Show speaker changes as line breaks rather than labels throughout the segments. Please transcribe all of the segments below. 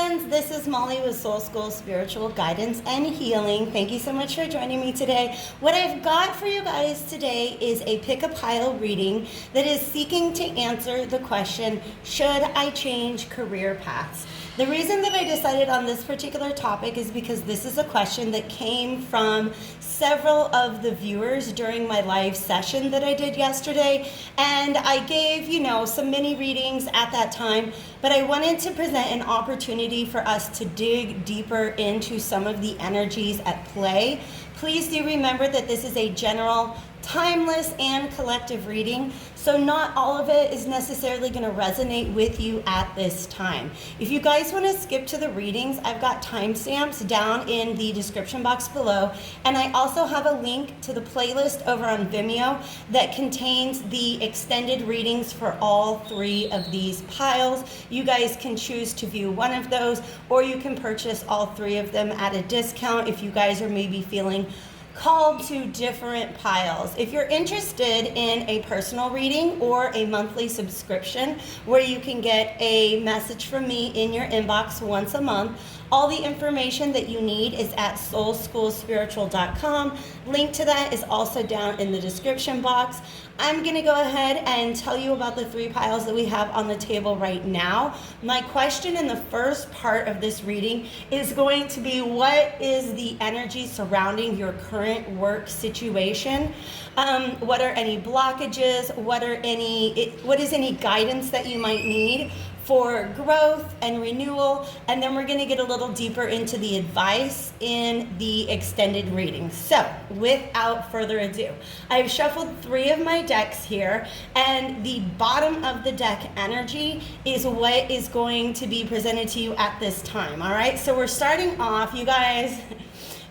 friends, this is Molly with Soul School Spiritual Guidance and Healing. Thank you so much for joining me today. What I've got for you guys today is a pick a pile reading that is seeking to answer the question, should I change career paths? The reason that I decided on this particular topic is because this is a question that came from several of the viewers during my live session that I did yesterday. And I gave, some mini readings at that time, but I wanted to present an opportunity for us to dig deeper into some of the energies at play. Please do remember that this is a general, timeless, and collective reading, so not all of it is necessarily going to resonate with you at this time. If you guys want to skip to the readings, I've got timestamps down in the description box below, and I also have a link to the playlist over on Vimeo that contains the extended readings for all three of these piles. You guys can choose to view one of those, or you can purchase all three of them at a discount if you guys are maybe feeling called to different piles. If you're interested in a personal reading or a monthly subscription where you can get a message from me in your inbox once a month, all the information that you need is at soulschoolspiritual.com. Link to that is also down in the description box. I'm going to go ahead and tell you about the three piles that we have on the table right now. My question in the first part of this reading is going to be, what is the energy surrounding your current work situation? What are any blockages? What is any guidance that you might need for growth and renewal? And then we're going to get a little deeper into the advice in the extended reading. So without further ado, I've shuffled three of my decks here, and the bottom of the deck energy is what is going to be presented to you at this time. All right, so we're starting off, you guys,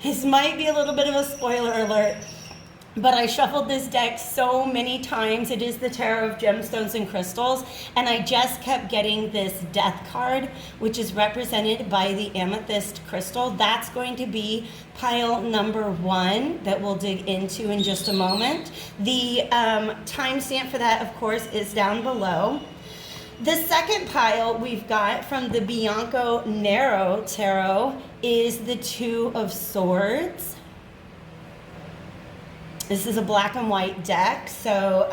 this might be a little bit of a spoiler alert, but I shuffled this deck so many times. It is the Tarot of Gemstones and Crystals, and I just kept getting this Death card, which is represented by the amethyst crystal. That's going to be pile number 1 that we'll dig into in just a moment. The timestamp for that, of course, is down below. The second pile we've got from the Bianco Nero Tarot is the Two of Swords. This is a black and white deck, so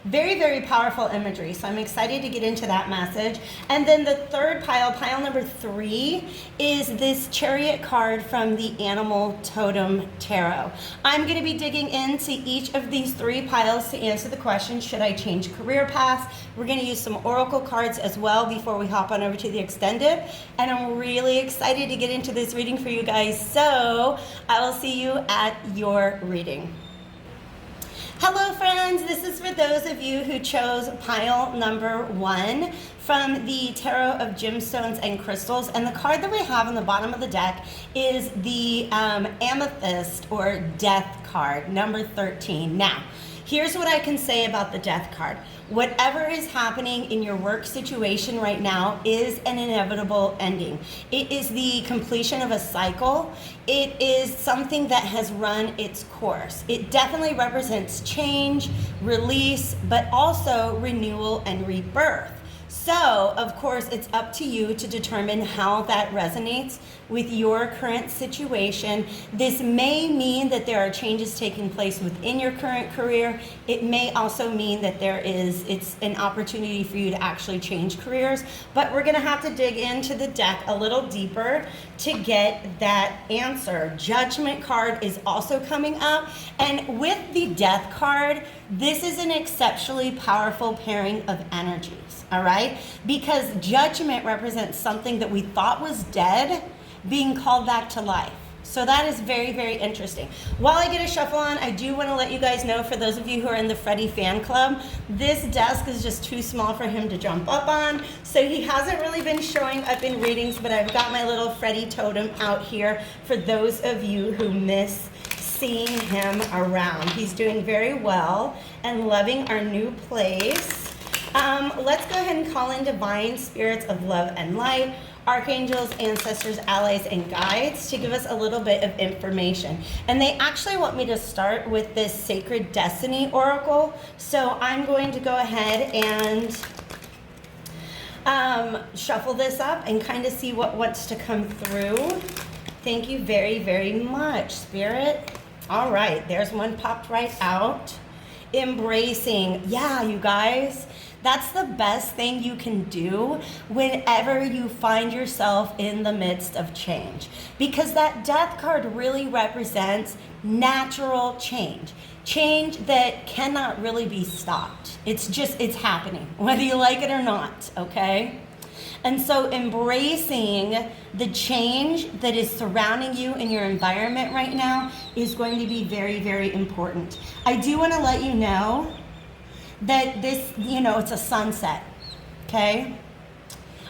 very, very powerful imagery. So I'm excited to get into that message. And then the third pile, pile number 3, is this Chariot card from the Animal Totem Tarot. I'm going to be digging into each of these three piles to answer the question, should I change career paths? We're going to use some oracle cards as well before we hop on over to the extended. And I'm really excited to get into this reading for you guys. So I will see you at your reading. Hello friends, this is for those of you who chose pile number 1 from the Tarot of Gemstones and Crystals, and the card that we have on the bottom of the deck is the Amethyst or Death card, number 13. Now, here's what I can say about the Death card. Whatever is happening in your work situation right now is an inevitable ending. It is the completion of a cycle. It is something that has run its course. It definitely represents change, release, but also renewal and rebirth. So, of course, it's up to you to determine how that resonates with your current situation. This may mean that there are changes taking place within your current career. It may also mean that it's an opportunity for you to actually change careers. But we're going to have to dig into the deck a little deeper to get that answer. Judgment card is also coming up. And with the Death card, this is an exceptionally powerful pairing of energies, all right? Because Judgment represents something that we thought was dead being called back to life. So that is very, very interesting. While I get a shuffle on, I do want to let you guys know, for those of you who are in the Freddie fan club, this desk is just too small for him to jump up on. So he hasn't really been showing up in readings, but I've got my little Freddie totem out here for those of you who miss seeing him around. He's doing very well and loving our new place. Let's go ahead and call in divine spirits of love and light, archangels, ancestors, allies, and guides to give us a little bit of information. And they actually want me to start with this Sacred Destiny Oracle. So I'm going to go ahead and shuffle this up and kind of see what wants to come through. Thank you very, very much, Spirit. All right, there's one popped right out. Embracing. Yeah, you guys, that's the best thing you can do whenever you find yourself in the midst of change. Because that Death card really represents natural change. Change that cannot really be stopped. It's happening, whether you like it or not, okay? And so embracing the change that is surrounding you in your environment right now is going to be very, very important. I do want to let you know that this, it's a sunset, okay?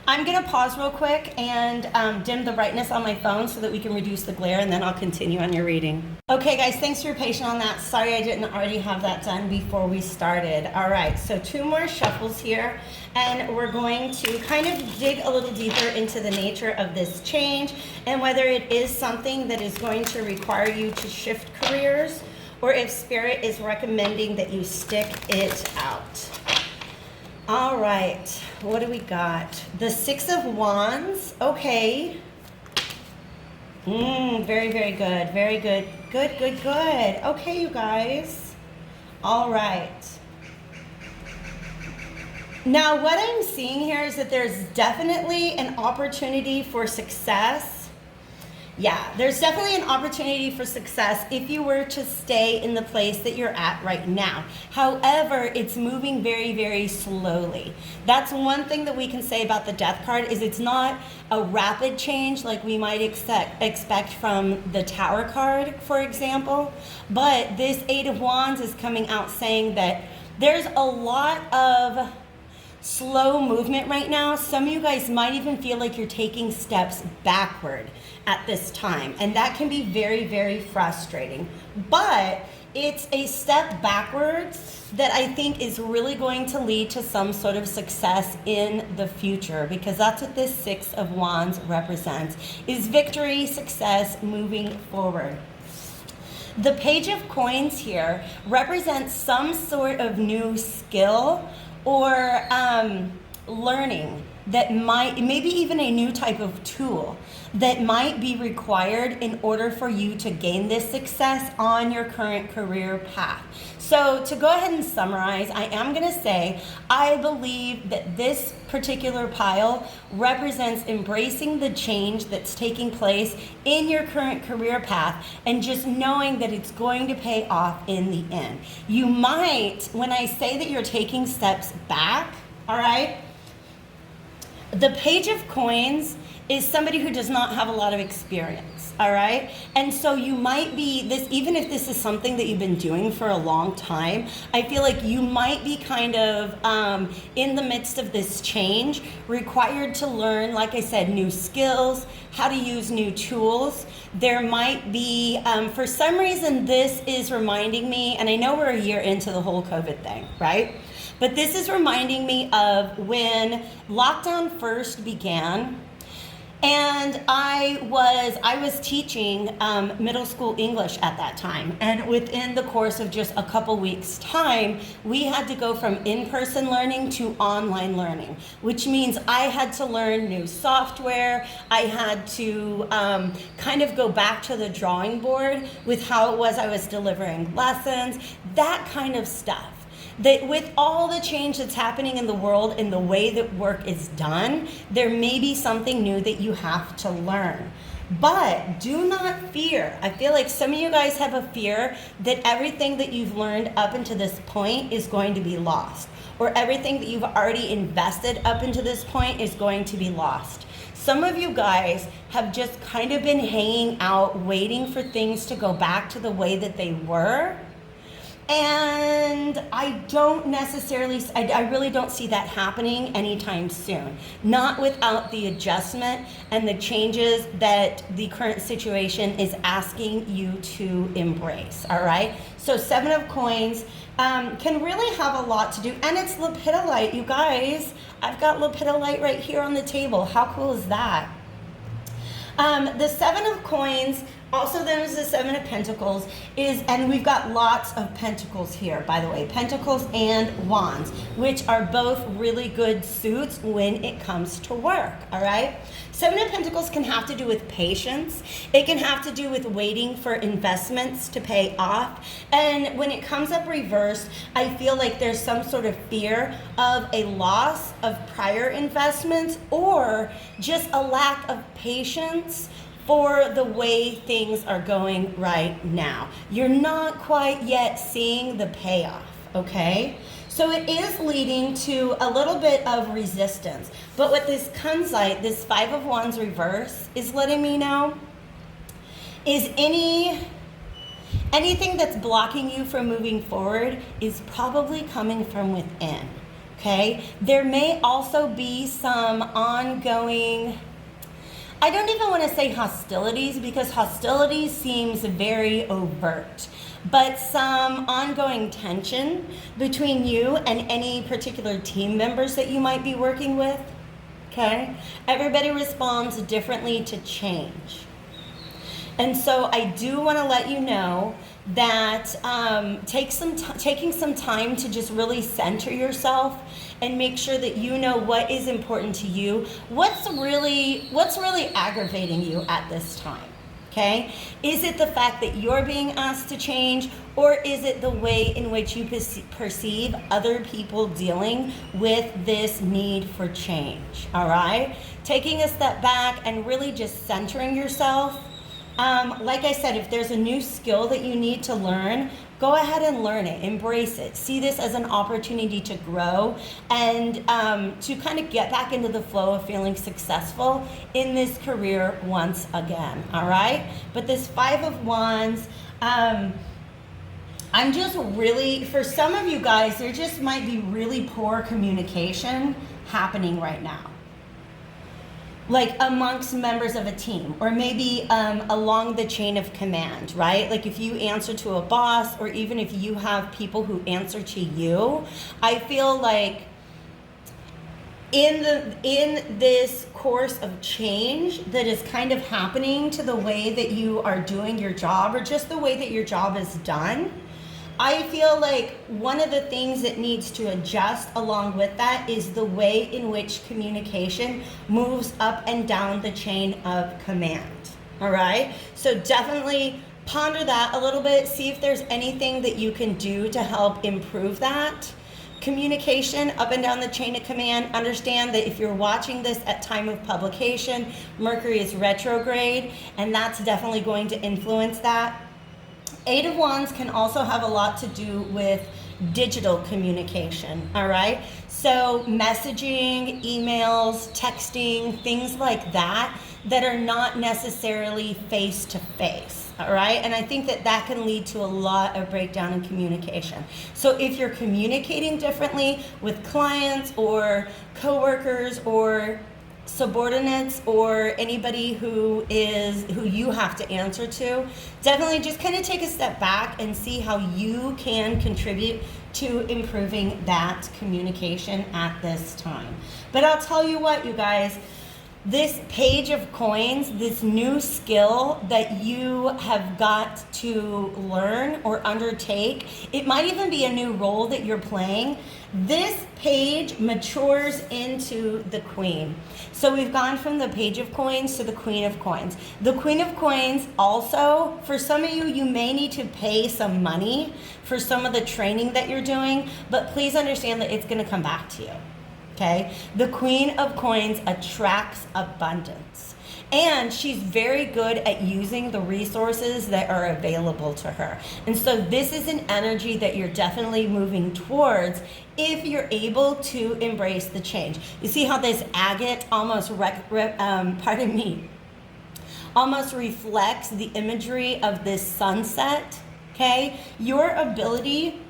I'm gonna pause real quick and dim the brightness on my phone so that we can reduce the glare, and then I'll continue on your reading. Okay guys, thanks for your patience on that. Sorry I didn't already have that done before we started. All right, so 2 more shuffles here, and we're going to kind of dig a little deeper into the nature of this change and whether it is something that is going to require you to shift careers, or if Spirit is recommending that you stick it out. All right, what do we got? The 6 of Wands, okay. Very, very good, very good. Good, good, good. Okay, you guys. All right. Now, what I'm seeing here is that there's definitely an opportunity for success. Yeah, there's definitely an opportunity for success if you were to stay in the place that you're at right now. However, it's moving very, very slowly. That's one thing that we can say about the Death card, is it's not a rapid change like we might expect from the Tower card, for example. But this 8 of Wands is coming out saying that there's a lot of slow movement right now. Some of you guys might even feel like you're taking steps backward at this time, and that can be very, very frustrating. But it's a step backwards that I think is really going to lead to some sort of success in the future, because that's what this 6 of Wands represents, is victory, success, moving forward. The Page of Coins here represents some sort of new skill or learning that maybe even a new type of tool that might be required in order for you to gain this success on your current career path. So to go ahead and summarize, I am going to say I believe that this particular pile represents embracing the change that's taking place in your current career path and just knowing that it's going to pay off in the end. You might, when I say that you're taking steps back, all right, the Page of Coins is somebody who does not have a lot of experience, all right? And so you might be, even if this is something that you've been doing for a long time, I feel like you might be kind of in the midst of this change, required to learn, like I said, new skills, how to use new tools. There might be, for some reason, this is reminding me, and I know we're a year into the whole COVID thing, right? But this is reminding me of when lockdown first began. And I was teaching middle school English at that time. And within the course of just a couple weeks' time, we had to go from in-person learning to online learning, which means I had to learn new software. I had to kind of go back to the drawing board with how it was I was delivering lessons, that kind of stuff. That with all the change that's happening in the world and the way that work is done, there may be something new that you have to learn. But do not fear. I feel like some of you guys have a fear that everything that you've learned up until this point is going to be lost, or everything that you've already invested up until this point is going to be lost. Some of you guys have just kind of been hanging out, waiting for things to go back to the way that they were. And I really don't see that happening anytime soon. Not without the adjustment and the changes that the current situation is asking you to embrace, all right? So 7 of Coins can really have a lot to do, and it's lepidolite, you guys. I've got lepidolite right here on the table. How cool is that? The Seven of Coins, also known as the Seven of Pentacles, is, and we've got lots of pentacles here, by the way, pentacles and wands, which are both really good suits when it comes to work, all right? Seven of Pentacles can have to do with patience. It can have to do with waiting for investments to pay off. And when it comes up reversed, I feel like there's some sort of fear of a loss of prior investments or just a lack of patience for the way things are going right now. You're not quite yet seeing the payoff, okay? So it is leading to a little bit of resistance. But what this Kunzite, this Five of Wands reverse, is letting me know is anything that's blocking you from moving forward is probably coming from within, okay? There may also be some ongoing, I don't even want to say hostilities because hostilities seems very overt, but some ongoing tension between you and any particular team members that you might be working with, okay? Everybody responds differently to change. And so I do want to let you know that taking some time to just really center yourself and make sure that you know what is important to you, what's really aggravating you at this time, okay? Is it the fact that you're being asked to change, or is it the way in which you perceive other people dealing with this need for change, all right? Taking a step back and really just centering yourself. Like I said, if there's a new skill that you need to learn, go ahead and learn it, embrace it. See this as an opportunity to grow and to kind of get back into the flow of feeling successful in this career once again, all right? But this Five of Wands, I'm just really, for some of you guys, there just might be really poor communication happening right now, like amongst members of a team, or maybe along the chain of command, right? Like if you answer to a boss, or even if you have people who answer to you, I feel like in this course of change that is kind of happening to the way that you are doing your job, or just the way that your job is done, I feel like one of the things that needs to adjust along with that is the way in which communication moves up and down the chain of command, all right? So definitely ponder that a little bit, see if there's anything that you can do to help improve that communication up and down the chain of command. Understand that if you're watching this at time of publication, Mercury is retrograde, and that's definitely going to influence that. Eight of Wands can also have a lot to do with digital communication, all right? So messaging, emails, texting, things like that are not necessarily face-to-face, all right? And I think that can lead to a lot of breakdown in communication. So if you're communicating differently with clients or coworkers or subordinates or anybody who you have to answer to, definitely just kind of take a step back and see how you can contribute to improving that communication at this time. But I'll tell you what, you guys, this Page of Coins, this new skill that you have got to learn or undertake, it might even be a new role that you're playing. This page matures into the Queen. So we've gone from the Page of Coins to the Queen of Coins. The Queen of Coins also, for some of you, you may need to pay some money for some of the training that you're doing, but please understand that it's going to come back to you. Okay? The Queen of Coins attracts abundance. And she's very good at using the resources that are available to her. And so this is an energy that you're definitely moving towards if you're able to embrace the change. You see how this agate almost almost reflects the imagery of this sunset, okay? Your ability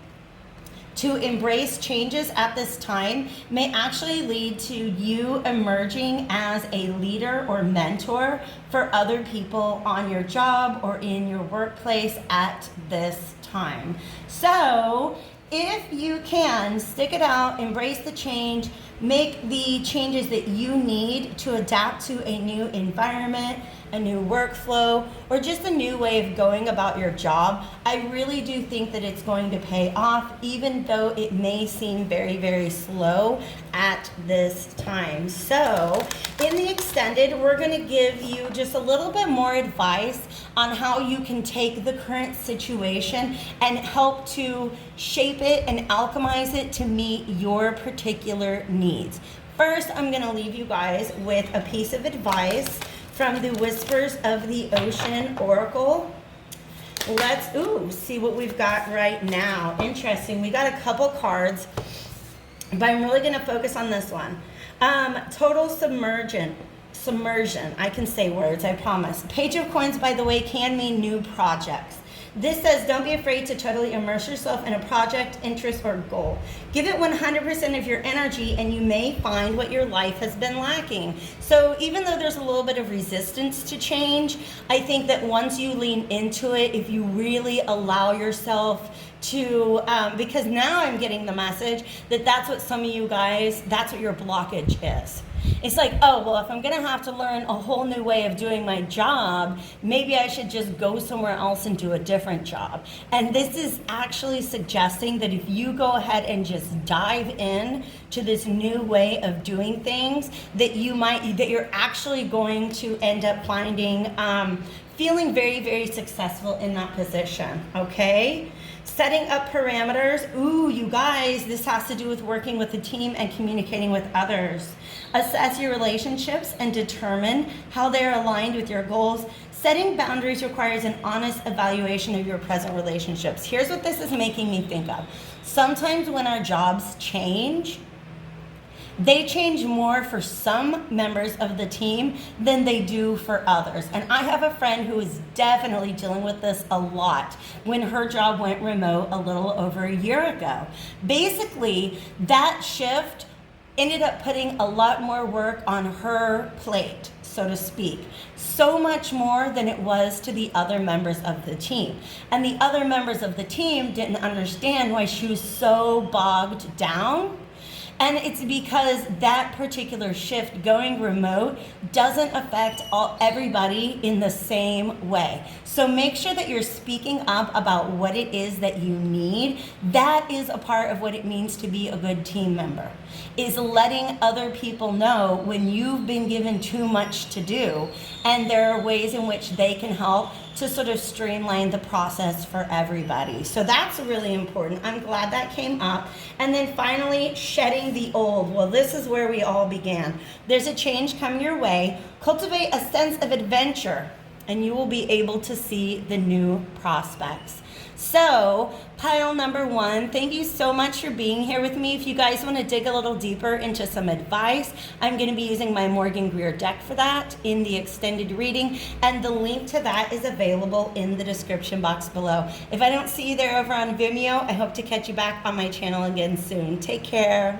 to embrace changes at this time may actually lead to you emerging as a leader or mentor for other people on your job or in your workplace at this time. So if you can stick it out, embrace the change, make the changes that you need to adapt to a new environment, a new workflow, or just a new way of going about your job, I really do think that it's going to pay off, even though it may seem very, very slow at this time. So in the extended, we're going to give you just a little bit more advice on how you can take the current situation and help to shape it and alchemize it to meet your particular needs. First, I'm going to leave you guys with a piece of advice from the Whispers of the Ocean Oracle. Let's see what we've got right now. Interesting. We got a couple cards, but I'm really going to focus on this one. Total submersion. I can say words, I promise. Page of Coins, by the way, can mean new projects. This says, don't be afraid to totally immerse yourself in a project, interest, or goal. Give it 100% of your energy, and you may find what your life has been lacking. So even though there's a little bit of resistance to change, I think that once you lean into it, if you really allow yourself to, because now I'm getting the message that that's what some of you guys, that's what your blockage is. It's like, oh, well, if I'm going to have to learn a whole new way of doing my job, maybe I should just go somewhere else and do a different job. And this is actually suggesting that if you go ahead and just dive in to this new way of doing things, that you're actually going to end up finding, feeling very, very successful in that position, okay? Setting up parameters. You guys, this has to do with working with a team and communicating with others. Assess your relationships and determine how they are aligned with your goals. Setting boundaries requires an honest evaluation of your present relationships. Here's what this is making me think of. Sometimes when our jobs change, they change more for some members of the team than they do for others. And I have a friend who is definitely dealing with this a lot when her job went remote a little over a year ago. Basically, that shift ended up putting a lot more work on her plate, so to speak. So much more than it was to the other members of the team. And the other members of the team didn't understand why she was so bogged down. And it's because that particular shift going remote doesn't affect everybody in the same way. So make sure that you're speaking up about what it is that you need. That is a part of what it means to be a good team member, is letting other people know when you've been given too much to do, and there are ways in which they can help to sort of streamline the process for everybody. So that's really important. I'm glad that came up. And then finally, shedding the old. Well, this is where we all began. There's a change coming your way. Cultivate a sense of adventure, and you will be able to see the new prospects. So, pile number one, thank you so much for being here with me. If you guys want to dig a little deeper into some advice, I'm going to be using my Morgan Greer deck for that in the extended reading, and the link to that is available in the description box below. If I don't see you there over on Vimeo, I hope to catch you back on my channel again soon. Take care.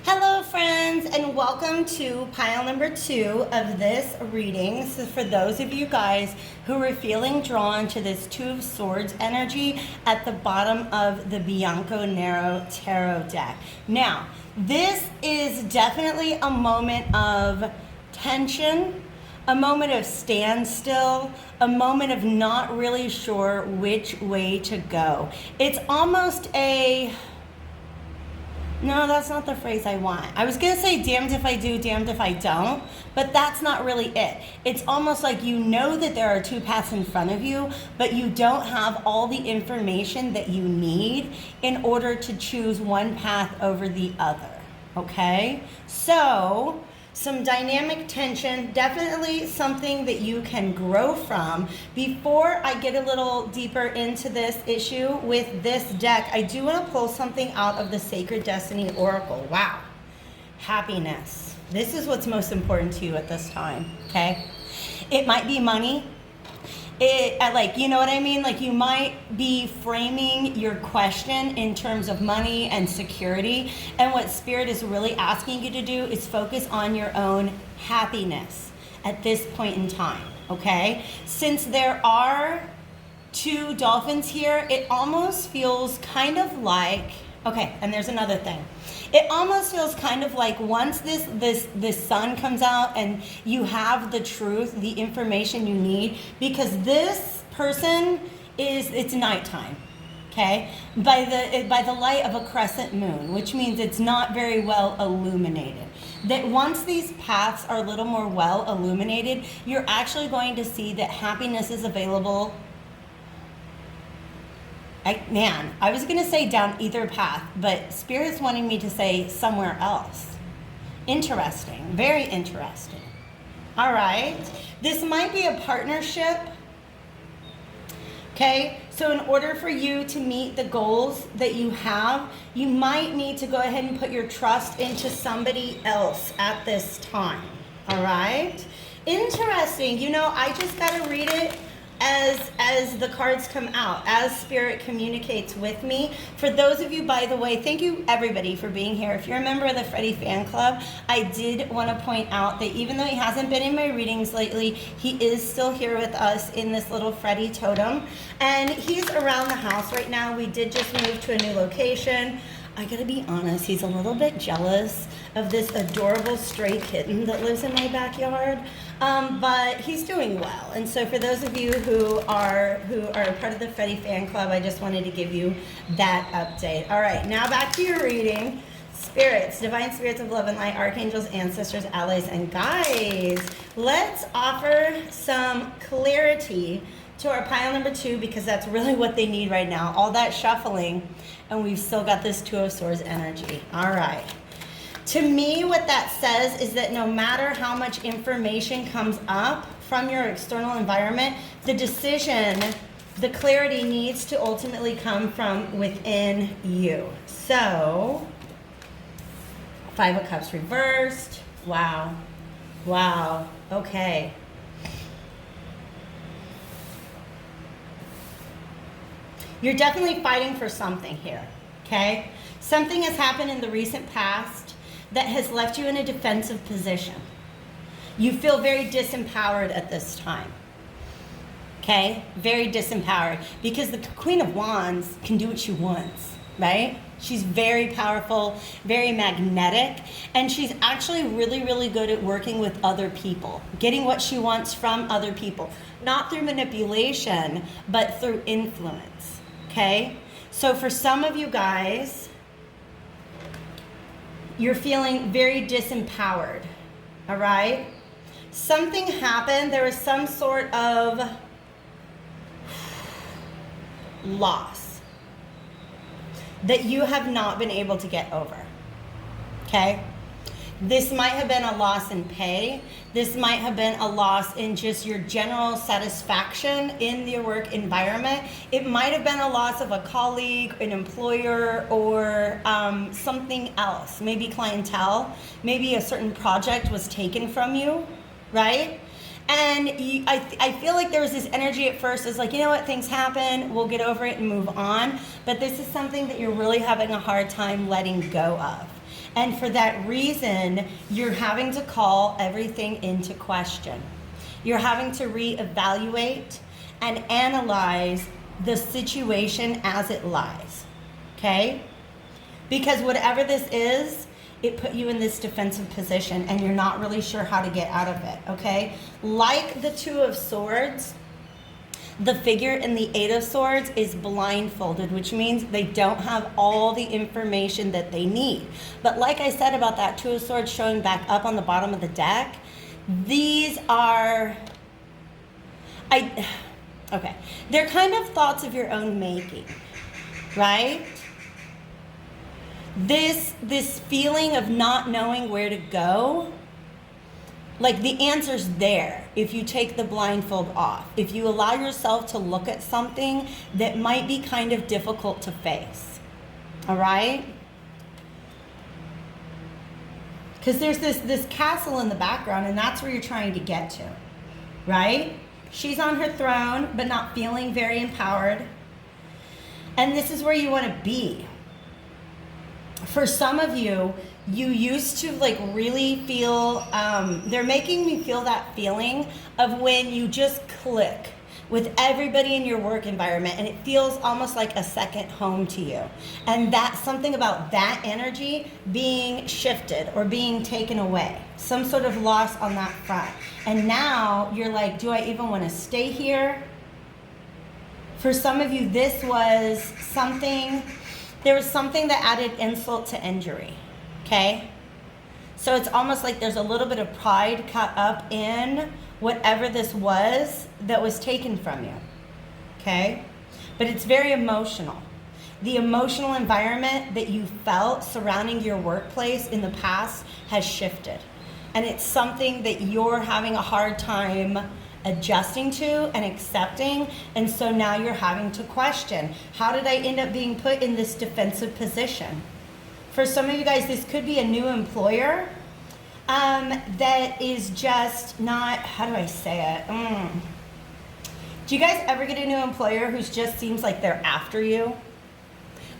Hello friends, and welcome to pile number 2 of this reading. So for those of you guys who are feeling drawn to this Two of Swords energy at the bottom of the Bianco Nero Tarot deck. Now, this is definitely a moment of tension, a moment of standstill, a moment of not really sure which way to go. It's almost a... No, that's not the phrase I want. I was going to say damned if I do, damned if I don't, but that's not really it. It's almost like you know that there are two paths in front of you, but you don't have all the information that you need in order to choose one path over the other, okay? So, some dynamic tension, definitely something that you can grow from. Before I get a little deeper into this issue with this deck, I do want to pull something out of the Sacred Destiny Oracle. Wow. Happiness. This is what's most important to you at this time, okay? It might be money. You know what I mean? Like, you might be framing your question in terms of money and security, and what Spirit is really asking you to do is focus on your own happiness at this point in time, okay? Since there are two dolphins here, it almost feels kind of like, okay, and there's another thing. It almost feels kind of like once this sun comes out and you have the truth, the information you need, because this person it's nighttime. Okay, by the light of a crescent moon, which means it's not very well illuminated. That once these paths are a little more well illuminated, you're actually going to see that happiness is available. I was going to say down either path, but Spirit's wanting me to say somewhere else. Interesting, very interesting. All right, this might be a partnership. Okay, so in order for you to meet the goals that you have, you might need to go ahead and put your trust into somebody else at this time. All right, interesting. You know, I just got to read it as the cards come out, as Spirit communicates with me. For those of you, by the way, thank you everybody for being here. If you're a member of the Freddie Fan Club, I did want to point out that even though he hasn't been in my readings lately, he is still here with us in this little Freddie totem. And he's around the house right now. We did just move to a new location. I gotta be honest, he's a little bit jealous of this adorable stray kitten that lives in my backyard, but he's doing well. And so for those of you who are part of the Freddie Fan Club, I just wanted to give you that update. All right, now back to your reading. Spirits, divine spirits of love and light, archangels, ancestors, allies, and guides. Let's offer some clarity to our pile number 2, because that's really what they need right now. All that shuffling, and we've still got this Two of Swords energy. All right. To me, what that says is that no matter how much information comes up from your external environment, the decision, the clarity needs to ultimately come from within you. So, Five of Cups reversed. Wow. Wow. Okay. You're definitely fighting for something here, okay? Something has happened in the recent past that has left you in a defensive position. You feel very disempowered at this time, okay? Very disempowered, because the Queen of Wands can do what she wants, right? She's very powerful, very magnetic, and she's actually really, really good at working with other people, getting what she wants from other people, not through manipulation, but through influence. Okay, so for some of you guys, you're feeling very disempowered, all right? Something happened, there was some sort of loss that you have not been able to get over, okay? This might have been a loss in pay. This might have been a loss in just your general satisfaction in your work environment. It might have been a loss of a colleague, an employer, or something else, maybe clientele. Maybe a certain project was taken from you, right? And I feel like there was this energy at first. It's like, you know what, things happen, we'll get over it and move on. But this is something that you're really having a hard time letting go of. And for that reason, you're having to call everything into question. You're having to reevaluate and analyze the situation as it lies, okay? Because whatever this is, it put you in this defensive position and you're not really sure how to get out of it, okay? Like the Two of Swords, the figure in the Eight of Swords is blindfolded, which means they don't have all the information that they need. But like I said about that Two of Swords showing back up on the bottom of the deck, these are, they're kind of thoughts of your own making, right? This feeling of not knowing where to go, like the answer's there if you take the blindfold off. If you allow yourself to look at something that might be kind of difficult to face. All right? Because there's this castle in the background, and that's where you're trying to get to. Right? She's on her throne, but not feeling very empowered. And this is where you want to be. For some of you, you used to like really feel, they're making me feel that feeling of when you just click, with everybody in your work environment, and it feels almost like a second home to you. And that's something about that energy being shifted or being taken away, some sort of loss on that front. And now you're like, do I even want to stay here? For some of you, this was something, there was something that added insult to injury, okay? So it's almost like there's a little bit of pride caught up in whatever this was that was taken from you, okay? But it's very emotional. The emotional environment that you felt surrounding your workplace in the past has shifted. And it's something that you're having a hard time adjusting to and accepting. And so now you're having to question, how did I end up being put in this defensive position? For some of you guys, this could be a new employer that is just not, how do I say it? Do you guys ever get a new employer who just seems like they're after you?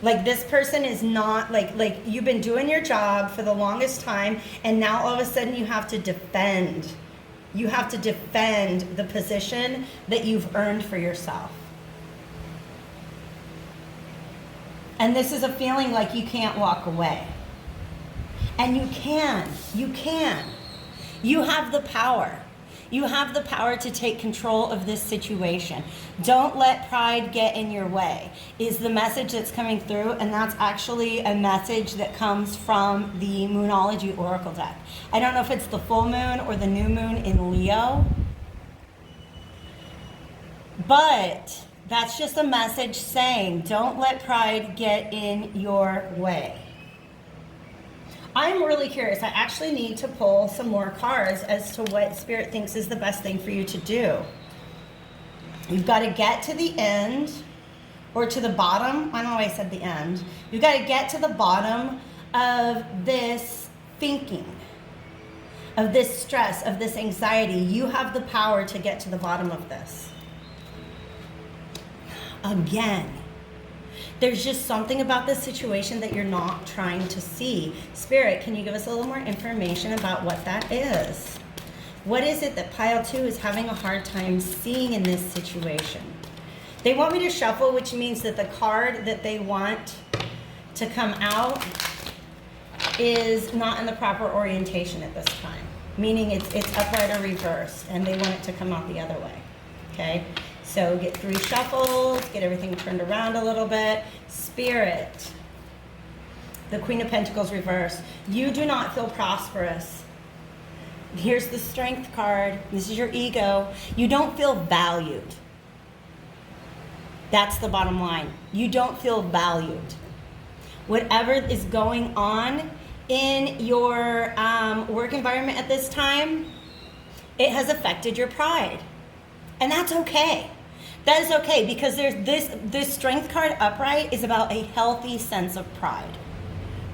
Like this person is not, like you've been doing your job for the longest time, and now all of a sudden you have to defend. You have to defend the position that you've earned for yourself. And this is a feeling like you can't walk away. And you can. You can. You have the power. You have the power to take control of this situation. Don't let pride get in your way, is the message that's coming through. And that's actually a message that comes from the Moonology Oracle deck. I don't know if it's the full moon or the new moon in Leo, but that's just a message saying, don't let pride get in your way. I'm really curious. I actually need to pull some more cards as to what Spirit thinks is the best thing for you to do. You've got to get to the end, or to the bottom. I don't know why I said the end. You've got to get to the bottom of this thinking, of this stress, of this anxiety. You have the power to get to the bottom of this. Again, there's just something about this situation that you're not trying to see. Spirit, can you give us a little more information about what that is? What is it that pile 2 is having a hard time seeing in this situation? They want me to shuffle, which means that the card that they want to come out is not in the proper orientation at this time, meaning it's upright or reversed, and they want it to come out the other way, okay? So get 3 shuffles, get everything turned around a little bit. Spirit, the Queen of Pentacles reversed. You do not feel prosperous. Here's the Strength card. This is your ego. You don't feel valued. That's the bottom line. You don't feel valued. Whatever is going on in your work environment at this time, it has affected your pride. And that's okay. That is okay, because there's this Strength card upright is about a healthy sense of pride,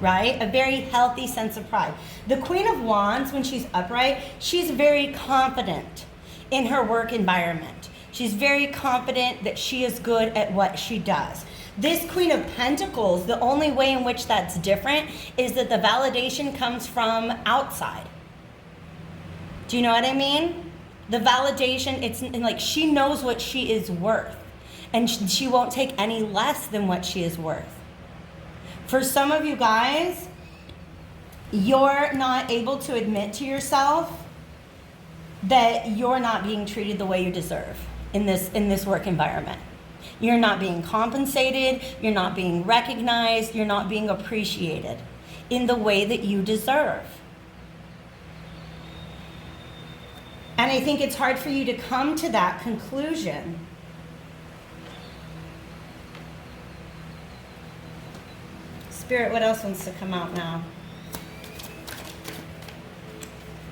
right? A very healthy sense of pride. The Queen of Wands, when she's upright, she's very confident in her work environment. She's very confident that she is good at what she does. This Queen of Pentacles, the only way in which that's different is that the validation comes from outside. Do you know what I mean? The validation, it's like she knows what she is worth, and she won't take any less than what she is worth. For some of you guys, you're not able to admit to yourself that you're not being treated the way you deserve in this work environment. You're not being compensated, you're not being recognized, you're not being appreciated in the way that you deserve. And I think it's hard for you to come to that conclusion. Spirit, what else wants to come out now?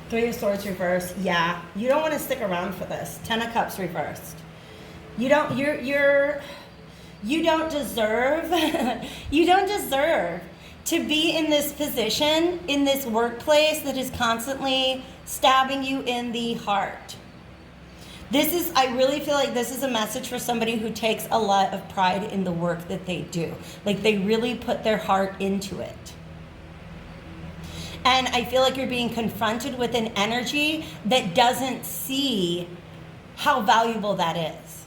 3 of Swords reversed. Yeah, you don't want to stick around for this. 10 of Cups reversed. You don't deserve you don't deserve to be in this position, in this workplace that is constantly stabbing you in the heart. I really feel like this is a message for somebody who takes a lot of pride in the work that they do. Like they really put their heart into it. And I feel like you're being confronted with an energy that doesn't see how valuable that is.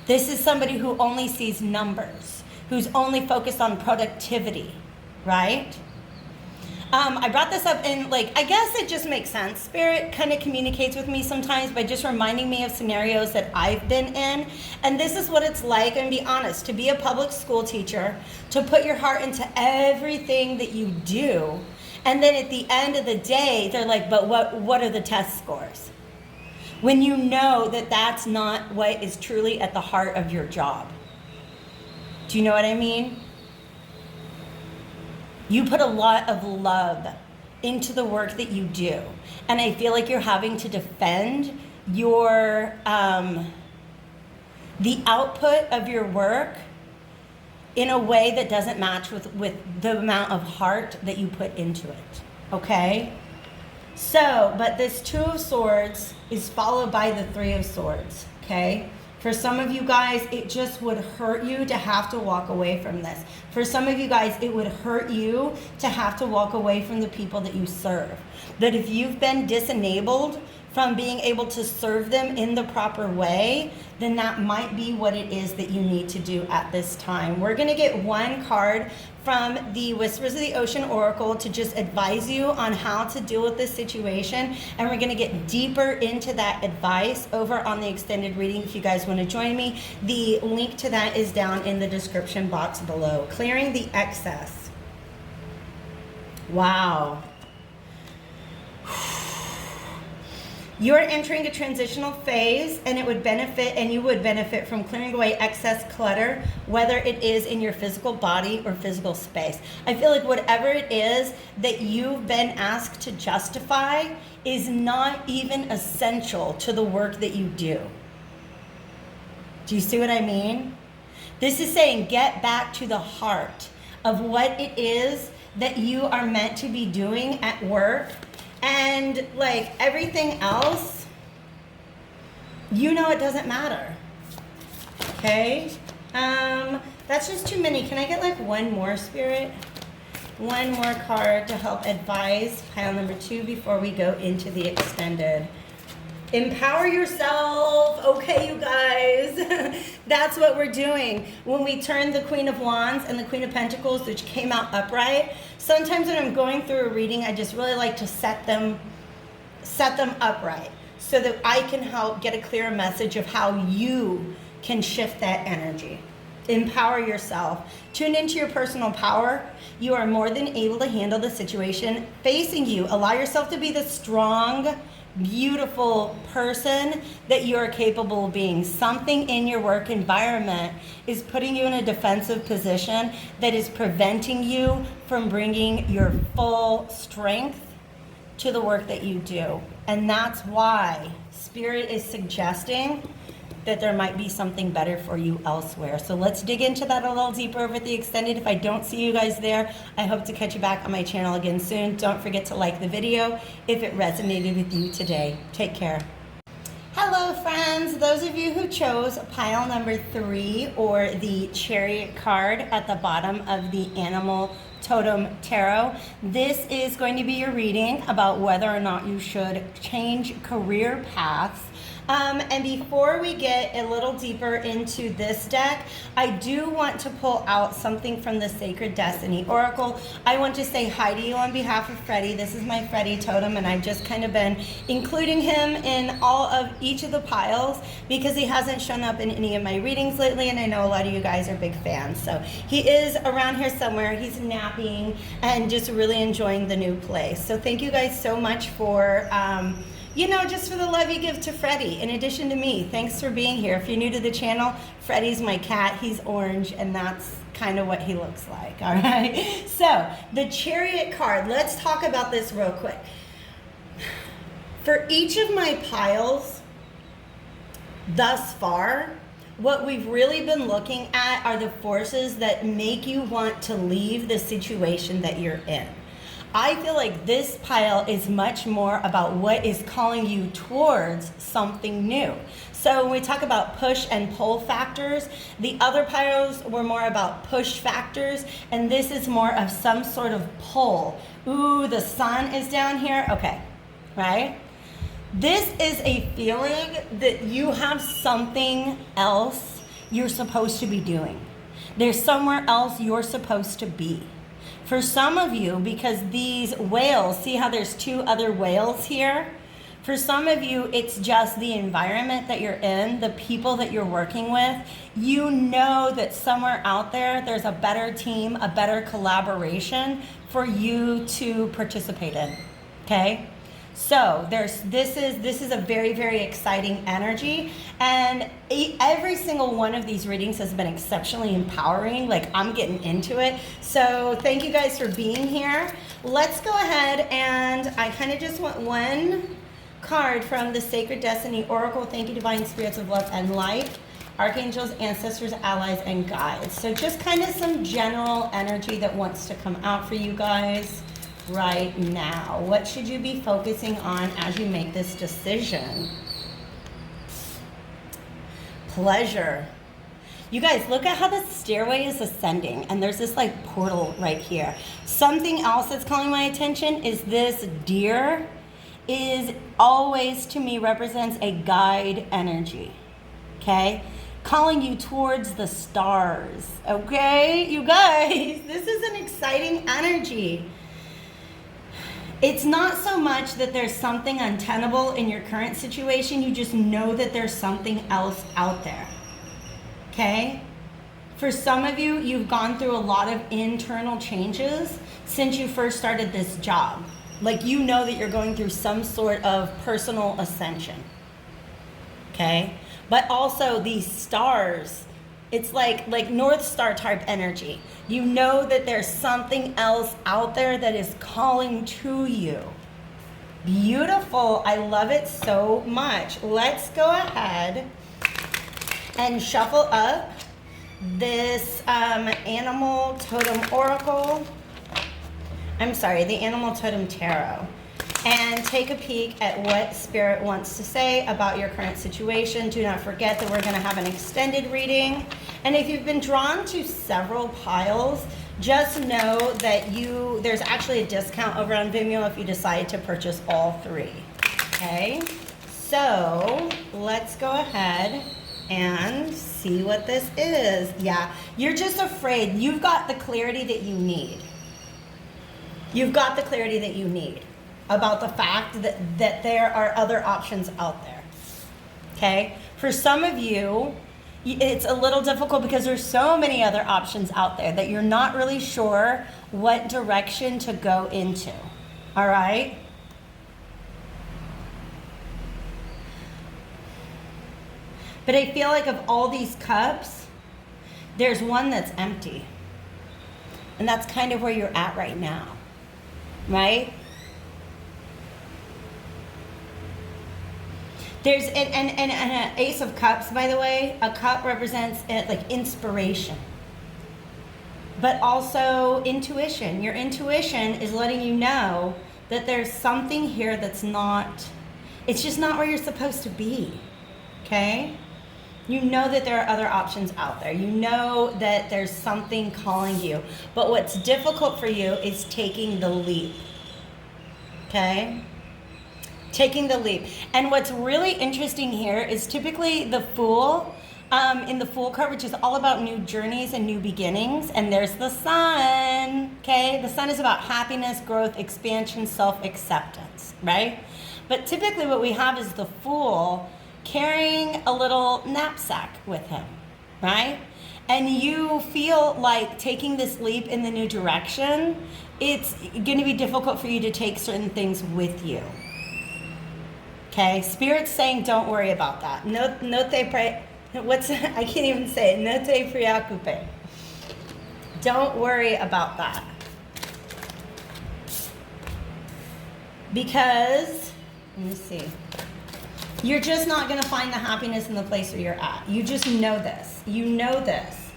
This is somebody who only sees numbers, who's only focused on productivity, right? I brought this up in, I guess it just makes sense. Spirit kind of communicates with me sometimes by just reminding me of scenarios that I've been in. And this is what it's like, and be honest, to be a public school teacher, to put your heart into everything that you do. And then at the end of the day, they're like, but what are the test scores? When you know that that's not what is truly at the heart of your job. Do you know what I mean? You put a lot of love into the work that you do. And I feel like you're having to defend your, the output of your work in a way that doesn't match with the amount of heart that you put into it, okay? So, but this Two of Swords is followed by the Three of Swords, okay? For some of you guys, it just would hurt you to have to walk away from this. For some of you guys, it would hurt you to have to walk away from the people that you serve. That if you've been disenabled from being able to serve them in the proper way, then that might be what it is that you need to do at this time. We're going to get one card from the Whispers of the Ocean Oracle to just advise you on how to deal with this situation. And we're going to get deeper into that advice over on the extended reading if you guys want to join me. The link to that is down in the description box below. Clearing the excess. Wow. You're entering a transitional phase, and you would benefit from clearing away excess clutter, whether it is in your physical body or physical space. I feel like whatever it is that you've been asked to justify is not even essential to the work that you do. Do you see what I mean? This is saying get back to the heart of what it is that you are meant to be doing at work. And everything else, it doesn't matter. Okay? That's just too many. Can I get one more, Spirit? One more card to help advise pile number 2 before we go into the extended. Empower yourself. Okay, you guys. That's what we're doing. When we turn the Queen of Wands and the Queen of Pentacles, which came out upright, sometimes when I'm going through a reading, I just really like to set them upright so that I can help get a clearer message of how you can shift that energy. Empower yourself. Tune into your personal power. You are more than able to handle the situation facing you. Allow yourself to be the strong, beautiful person that you are capable of being. Something in your work environment is putting you in a defensive position that is preventing you from bringing your full strength to the work that you do. And that's why Spirit is suggesting that there might be something better for you elsewhere. So let's dig into that a little deeper over at the extended. If I don't see you guys there, I hope to catch you back on my channel again soon. Don't forget to like the video if it resonated with you today. Take care. Hello friends, those of you who chose pile number 3 or the Chariot card at the bottom of the Animal Totem Tarot, this is going to be your reading about whether or not you should change career paths. And before we get a little deeper into this deck, I do want to pull out something from the Sacred Destiny Oracle. I want to say hi to you on behalf of Freddie. This is my Freddie totem, and I've just kind of been including him in all of each of the piles because he hasn't shown up in any of my readings lately, and I know a lot of you guys are big fans. So he is around here somewhere. He's napping and just really enjoying the new place. So thank you guys so much for just for the love you give to Freddie, in addition to me. Thanks for being here. If you're new to the channel, Freddie's my cat. He's orange, and that's kind of what he looks like, all right? So, the Chariot card, let's talk about this real quick. For each of my piles thus far, what we've really been looking at are the forces that make you want to leave the situation that you're in. I feel like this pile is much more about what is calling you towards something new. So when we talk about push and pull factors, the other piles were more about push factors, and this is more of some sort of pull. Ooh, the sun is down here. Okay, right? This is a feeling that you have something else you're supposed to be doing. There's somewhere else you're supposed to be. For some of you, because these whales, see how there's two other whales here? For some of you, it's just the environment that you're in, the people that you're working with. You know that somewhere out there, there's a better team, a better collaboration for you to participate in, okay? So this is a very, very exciting energy, and every single one of these readings has been exceptionally empowering. Like, I'm getting into it. So thank you guys for being here. Let's go ahead, and I kind of just want one card from the Sacred Destiny Oracle. Thank you, Divine Spirits of Love and Light, Archangels, Ancestors, Allies, and Guides. So just kind of some general energy that wants to come out for you guys right now. What should you be focusing on as you make this decision? Pleasure. You guys, look at how the stairway is ascending, and there's this like portal right here. Something else that's calling my attention is this deer is always, to me, represents a guide energy, okay? Calling you towards the stars, okay? You guys, this is an exciting energy. It's not so much that there's something untenable in your current situation, you just know that there's something else out there, okay? For some of you, you've gone through a lot of internal changes since you first started this job. Like, you know that you're going through some sort of personal ascension, okay? But also these stars, it's like North Star type energy. You know that there's something else out there that is calling to you. Beautiful. I love it so much. Let's go ahead and shuffle up this Animal Totem Oracle. I'm sorry, the Animal Totem Tarot. And take a peek at what Spirit wants to say about your current situation. Do not forget that we're going to have an extended reading. And if you've been drawn to several piles, just know that there's actually a discount over on Vimeo if you decide to purchase all three. Okay? So let's go ahead and see what this is. Yeah, you're just afraid. You've got the clarity that you need. You've got the clarity that you need about the fact that there are other options out there, okay? For some of you, it's a little difficult because there's so many other options out there that you're not really sure what direction to go into, all right? But I feel like of all these cups, there's one that's empty. And that's kind of where you're at right now, right? There's an Ace of Cups, by the way. A cup represents like inspiration, but also intuition. Your intuition is letting you know that there's something here that's not, it's just not where you're supposed to be, okay? You know that there are other options out there. You know that there's something calling you. But what's difficult for you is taking the leap, okay? Taking the leap. And what's really interesting here is typically the Fool, in the Fool card, which is all about new journeys and new beginnings. And there's the Sun, okay? The Sun is about happiness, growth, expansion, self-acceptance, right? But typically what we have is the Fool carrying a little knapsack with him, right? And you feel like taking this leap in the new direction, it's going to be difficult for you to take certain things with you. Okay, Spirit's saying don't worry about that. No te I can't even say it. No te preocupe. Don't worry about that. Because, let me see. You're just not going to find the happiness in the place where you're at. You just know this. You know this.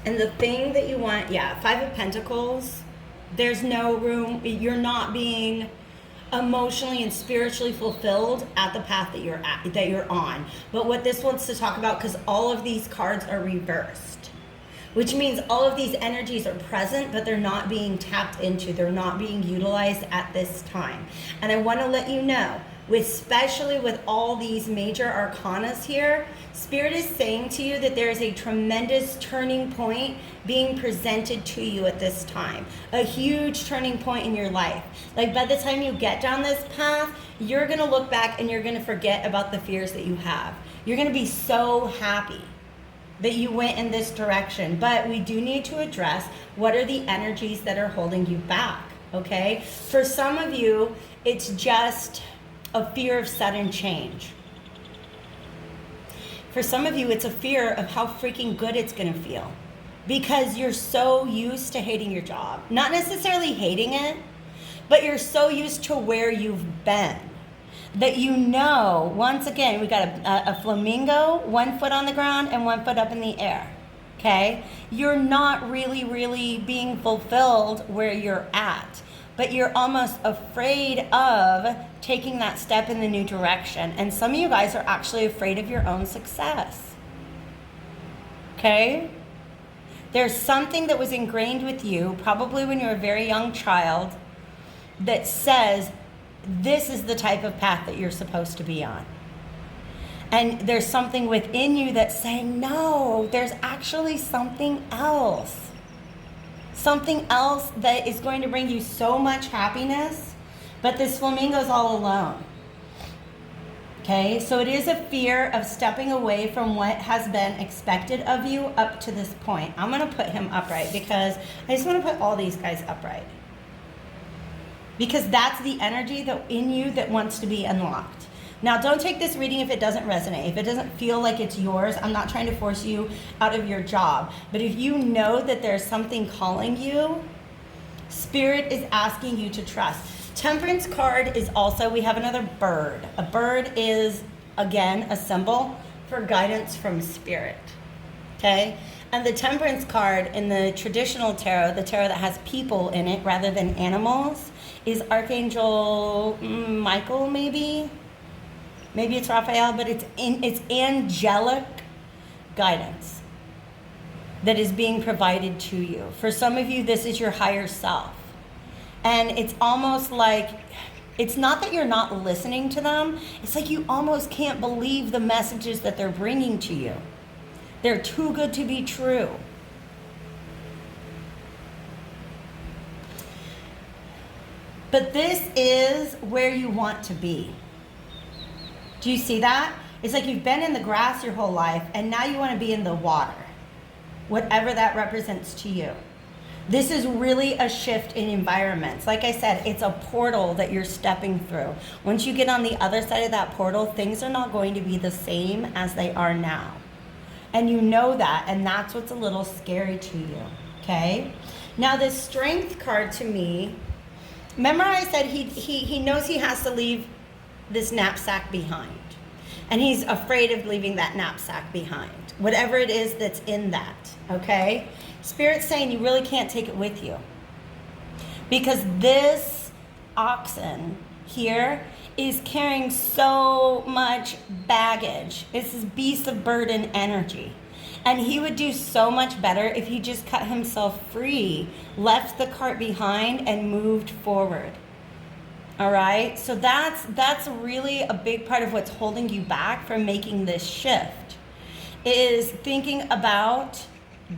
And the thing that you want, yeah, Five of Pentacles, there's no room. You're not being emotionally and spiritually fulfilled at the path that you're on. But what this wants to talk about, because all of these cards are reversed. which means all of these energies are present, but they're not being tapped into. They're not being utilized at this time. And I want to let you know, especially with all these major arcanas here, Spirit is saying to you that there is a tremendous turning point being presented to you at this time. A huge turning point in your life. Like by the time you get down this path, you're going to look back and you're going to forget about the fears that you have. You're going to be so happy that you went in this direction. But we do need to address what are the energies that are holding you back, okay? For some of you, it's just a fear of sudden change. For some of you, it's a fear of how freaking good it's going to feel because you're so used to hating your job. Not necessarily hating it, but you're so used to where you've been that you know, once again, we got a flamingo, 1 foot on the ground and 1 foot up in the air, okay? You're not really being fulfilled where you're at, but you're almost afraid of taking that step in the new direction. And some of you guys are actually afraid of your own success, okay? There's something that was ingrained with you, probably when you were a very young child, that says, this is the type of path that you're supposed to be on. And there's something within you that's saying, no, there's actually something else. Something else that is going to bring you so much happiness, but this flamingo's all alone. Okay, so it is a fear of stepping away from what has been expected of you up to this point. I'm going to put him upright because I just want to put all these guys upright. Because that's the energy that in you that wants to be unlocked. Now, don't take this reading if it doesn't resonate. If it doesn't feel like it's yours, I'm not trying to force you out of your job. But if you know that there's something calling you, Spirit is asking you to trust. Temperance card is also, we have another bird. A bird is, again, a symbol for guidance from Spirit. Okay? And the Temperance card in the traditional tarot, the tarot that has people in it rather than animals, is Archangel Michael, maybe it's Raphael, but it's angelic guidance that is being provided to you. For some of you, this is your higher self. And it's almost like, it's not that you're not listening to them, it's like you almost can't believe the messages that they're bringing to you. They're too good to be true. But this is where you want to be. Do you see that? It's like you've been in the grass your whole life, and now you want to be in the water, whatever that represents to you. This is really a shift in environments. Like I said, it's a portal that you're stepping through. Once you get on the other side of that portal, things are not going to be the same as they are now. And you know that, and that's what's a little scary to you, okay? Now, this Strength card to me, remember I said he knows he has to leave this knapsack behind. And he's afraid of leaving that knapsack behind. Whatever it is that's in that, okay? Spirit's saying you really can't take it with you. Because this oxen here is carrying so much baggage. It's this beast of burden energy. And he would do so much better if he just cut himself free, left the cart behind, and moved forward. All right? So that's really a big part of what's holding you back from making this shift, is thinking about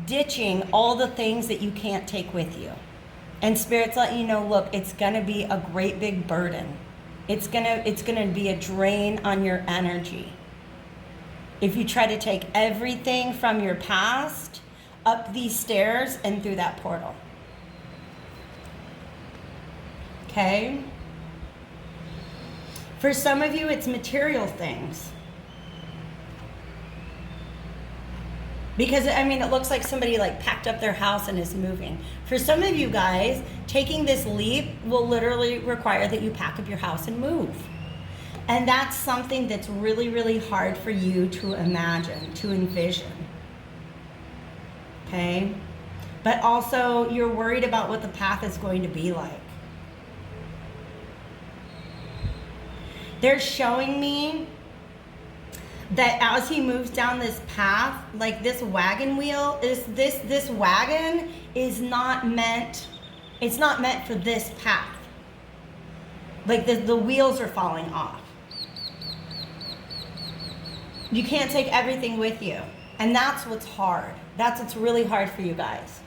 ditching all the things that you can't take with you. And Spirit's letting you know, look, it's going to be a great big burden. It's gonna be a drain on your energy if you try to take everything from your past up these stairs and through that portal. Okay? For some of you, it's material things. Because, I mean, it looks like somebody like packed up their house and is moving. For some of you guys, taking this leap will literally require that you pack up your house and move. And that's something that's really, really hard for you to imagine, to envision. Okay? But also, you're worried about what the path is going to be like. They're showing me that as he moves down this path, like this wagon wheel is this wagon is not meant, it's not meant for this path. Like the wheels are falling off. You can't take everything with you. And that's what's hard. That's what's really hard for you guys,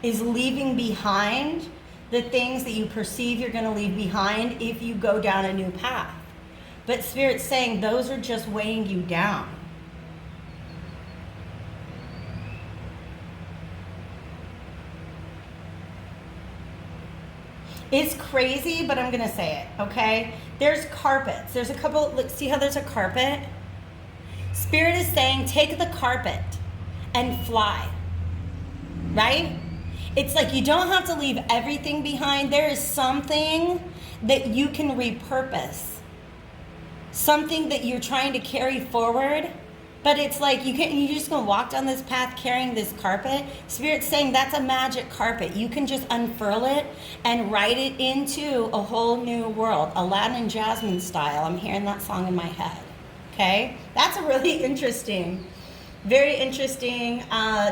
is leaving behind the things that you perceive you're going to leave behind if you go down a new path. But Spirit's saying those are just weighing you down. It's crazy, but I'm going to say it, okay? There's carpets. There's a couple, look, see how there's a carpet? Spirit is saying take the carpet and fly, right? It's like you don't have to leave everything behind. There is something that you can repurpose. Something that you're trying to carry forward, but it's like you're just gonna walk down this path carrying this carpet. Spirit's saying that's a magic carpet. You can just unfurl it and write it into a whole new world, Aladdin and Jasmine style. I'm hearing that song in my head. Okay, that's a really interesting, very interesting,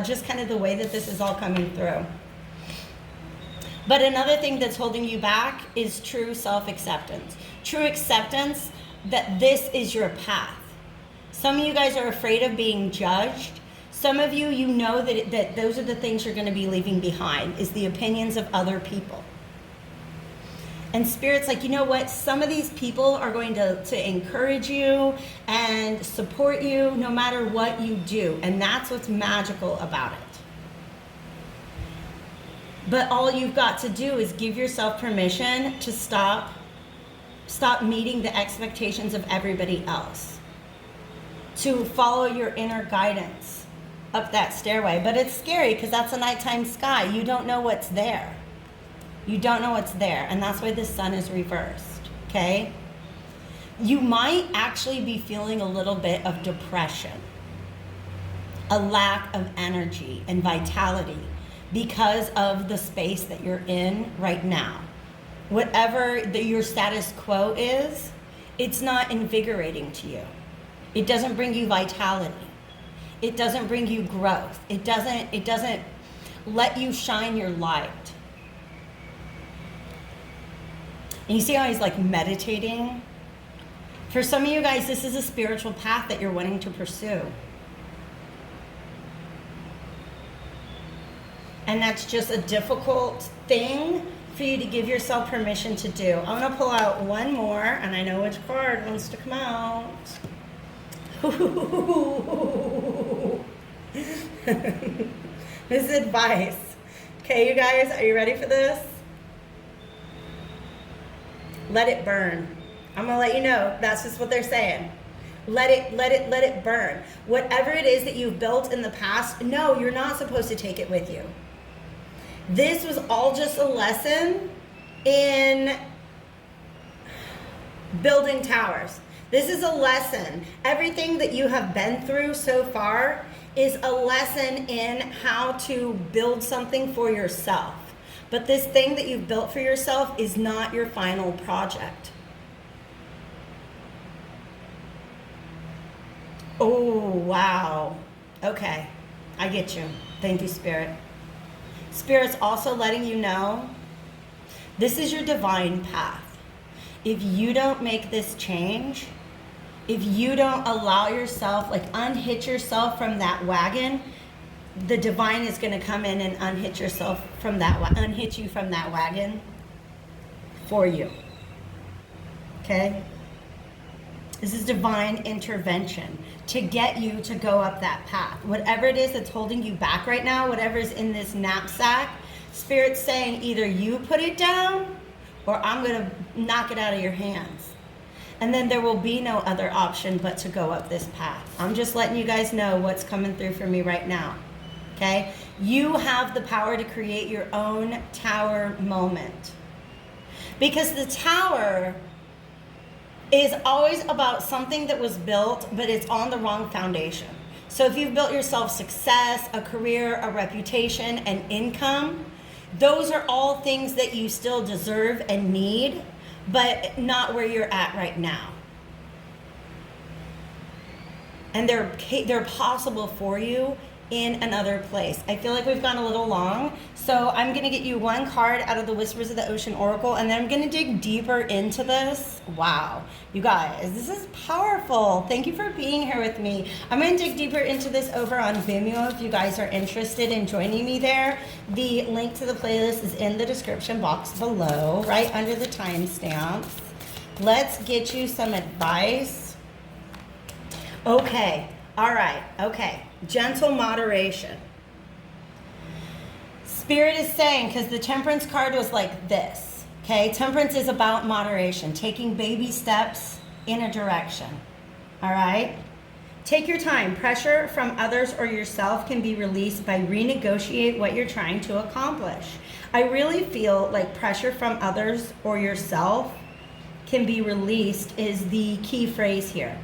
just kind of the way that this is all coming through. But another thing that's holding you back is true self-acceptance. True acceptance that this is your path. Some of you guys are afraid of being judged. Some of you, you know that those are the things you're going to be leaving behind, is the opinions of other people. And Spirit's like, you know what? Some of these people are going to encourage you and support you no matter what you do. And that's what's magical about it. But all you've got to do is give yourself permission to stop meeting the expectations of everybody else. To follow your inner guidance up that stairway. But it's scary because that's a nighttime sky. You don't know what's there. You don't know what's there. And that's why the sun is reversed. Okay? You might actually be feeling a little bit of depression. A lack of energy and vitality because of the space that you're in right now. Whatever your status quo is, it's not invigorating to you. It doesn't bring you vitality. It doesn't bring you growth. It doesn't let you shine your light. And you see how he's like meditating? For some of you guys, this is a spiritual path that you're wanting to pursue. And that's just a difficult thing for you to give yourself permission to do. I'm going to pull out one more, and I know which card wants to come out. This is advice. Okay, you guys, are you ready for this? Let it burn. I'm going to let you know, that's just what they're saying. Let it burn. Whatever it is that you've built in the past, no, you're not supposed to take it with you. This was all just a lesson in building towers. This is a lesson. Everything that you have been through so far is a lesson in how to build something for yourself. But this thing that you've built for yourself is not your final project. Oh, wow. Okay, I get you. Thank you, Spirit. Spirit's also letting you know this is your divine path. If you don't make this change, if you don't allow yourself, like unhitch yourself from that wagon, the divine is going to come in and unhitch you from that wagon for you. Okay? This is divine intervention to get you to go up that path. Whatever it is that's holding you back right now, whatever is in this knapsack, Spirit's saying either you put it down or I'm going to knock it out of your hands. And then there will be no other option but to go up this path. I'm just letting you guys know what's coming through for me right now. Okay? You have the power to create your own tower moment. Because the tower is always about something that was built, but it's on the wrong foundation. So if you've built yourself success, a career, a reputation, and income, those are all things that you still deserve and need, but not where you're at right now. and they're possible for you in another place. I feel like we've gone a little long, so I'm going to get you one card out of the Whispers of the Ocean Oracle, and then I'm going to dig deeper into this. Wow, you guys, this is powerful. Thank you for being here with me. I'm going to dig deeper into this over on Vimeo if you guys are interested in joining me there. The link to the playlist is in the description box below, right under the timestamps. Let's get you some advice. Okay, all right, okay. Gentle moderation. Spirit is saying, because the Temperance card was like this, okay? Temperance is about moderation, taking baby steps in a direction, all right? Take your time. Pressure from others or yourself can be released by renegotiate what you're trying to accomplish. I really feel like pressure from others or yourself can be released is the key phrase here.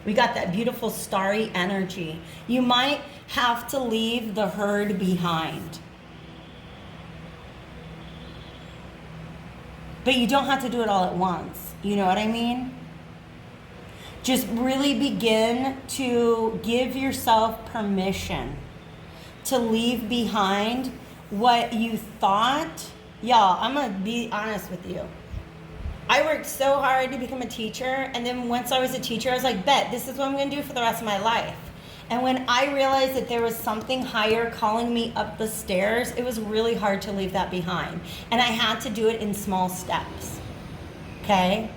We got that beautiful starry energy. You might have to leave the herd behind. But you don't have to do it all at once. You know what I mean? Just really begin to give yourself permission to leave behind what you thought. Y'all, I'm going to be honest with you. I worked so hard to become a teacher, and then once I was a teacher, I was like, bet, this is what I'm going to do for the rest of my life. And when I realized that there was something higher calling me up the stairs, it was really hard to leave that behind. And I had to do it in small steps, okay?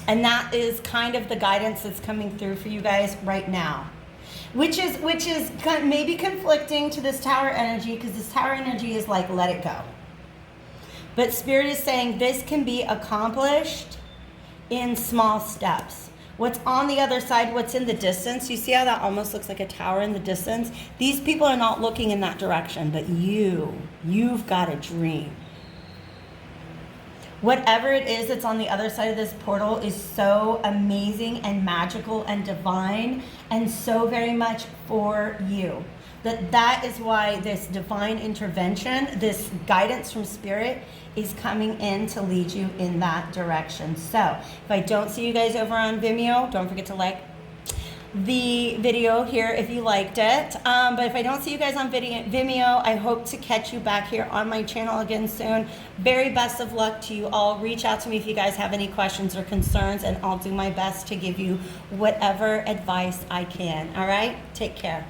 And that is kind of the guidance that's coming through for you guys right now. Which is maybe conflicting to this Tower energy, because this Tower energy is like, let it go. But Spirit is saying this can be accomplished in small steps. What's on the other side, what's in the distance, you see how that almost looks like a tower in the distance? These people are not looking in that direction, but you've got a dream. Whatever it is that's on the other side of this portal is so amazing and magical and divine and so very much for you. That is why this divine intervention, this guidance from Spirit is coming in to lead you in that direction. So if I don't see you guys over on Vimeo, don't forget to like the video here if you liked it. But if I don't see you guys on Vimeo, I hope to catch you back here on my channel again soon. Very best of luck to you all. Reach out to me if you guys have any questions or concerns, and I'll do my best to give you whatever advice I can. All right? Take care.